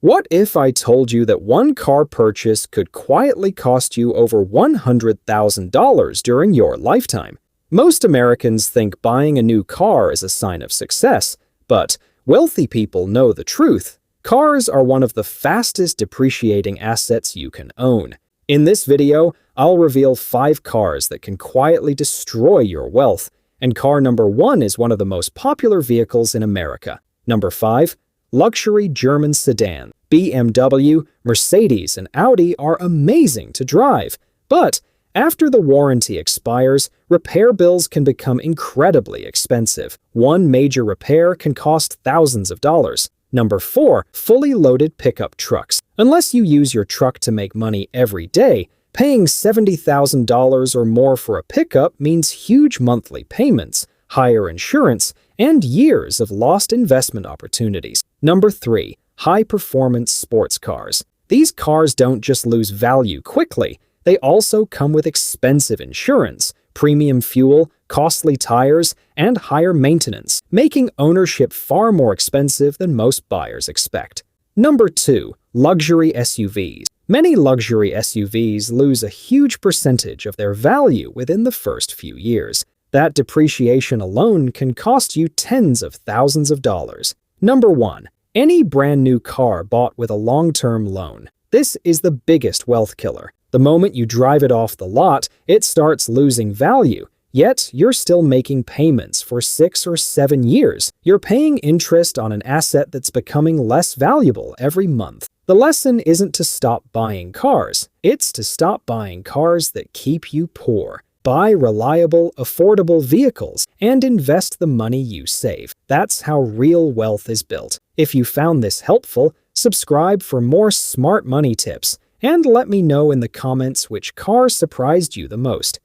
What if I told you that one car purchase could quietly cost you over $100,000 during your lifetime? Most Americans think buying a new car is a sign of success, but wealthy people know the truth. Cars are one of the fastest depreciating assets you can own. In this video, I'll reveal 5 cars that can quietly destroy your wealth, and car number 1 is one of the most popular vehicles in America. Number 5. Luxury German sedan. BMW, Mercedes, and Audi are amazing to drive, but after the warranty expires, repair bills can become incredibly expensive. One major repair can cost thousands of dollars. Number 4. Fully loaded pickup trucks. Unless you use your truck to make money every day, paying $70,000 or more for a pickup means huge monthly payments, higher insurance, and years of lost investment opportunities. Number 3. High-performance sports cars. These cars don't just lose value quickly, they also come with expensive insurance, premium fuel, costly tires, and higher maintenance, making ownership far more expensive than most buyers expect. Number 2. Luxury SUVs. Many luxury SUVs lose a huge percentage of their value within the first few years. That depreciation alone can cost you tens of thousands of dollars. Number 1. Any brand new car bought with a long-term loan. This is the biggest wealth killer. The moment you drive it off the lot, it starts losing value, yet you're still making payments for 6 or 7 years. You're paying interest on an asset that's becoming less valuable every month. The lesson isn't to stop buying cars, it's to stop buying cars that keep you poor. Buy reliable, affordable vehicles and invest the money you save. That's how real wealth is built. If you found this helpful, subscribe for more smart money tips, and let me know in the comments which car surprised you the most.